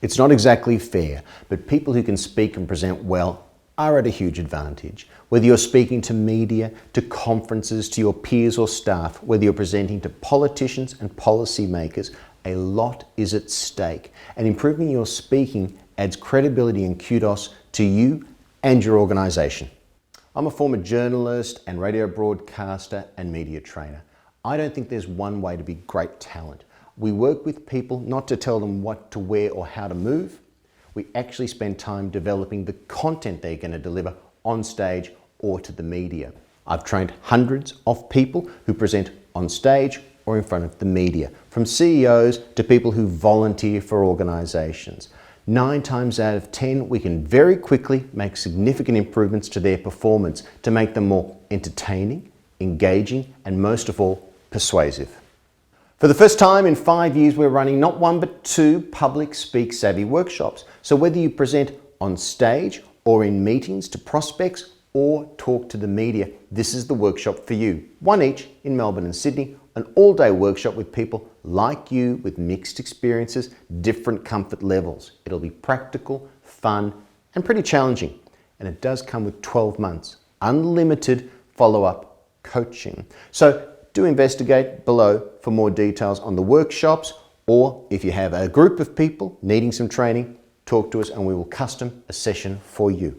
It's not exactly fair, but people who can speak and present well are at a huge advantage. Whether you're speaking to media, to conferences, to your peers or staff, whether you're presenting to politicians and policymakers, a lot is at stake. And improving your speaking adds credibility and kudos to you and your organisation. I'm a former journalist and radio broadcaster and media trainer. I don't think there's one way to be great talent. We work with people not to tell them what to wear or how to move. We actually spend time developing the content they're going to deliver on stage or to the media. I've trained hundreds of people who present on stage or in front of the media, from CEOs to people who volunteer for organisations. 9 times out of 10, we can very quickly make significant improvements to their performance to make them more entertaining, engaging, and most of all, persuasive. For the first time in 5 years, we're running not 1 but 2 public speak savvy workshops. So whether you present on stage or in meetings to prospects or talk to the media, this is the workshop for you. 1 each in Melbourne and Sydney, an all-day workshop with people like you with mixed experiences, different comfort levels. It'll be practical, fun, and pretty challenging. And it does come with 12 months, unlimited follow-up coaching. So do investigate below for more details on the workshops, or if you have a group of people needing some training, talk to us and we will custom a session for you.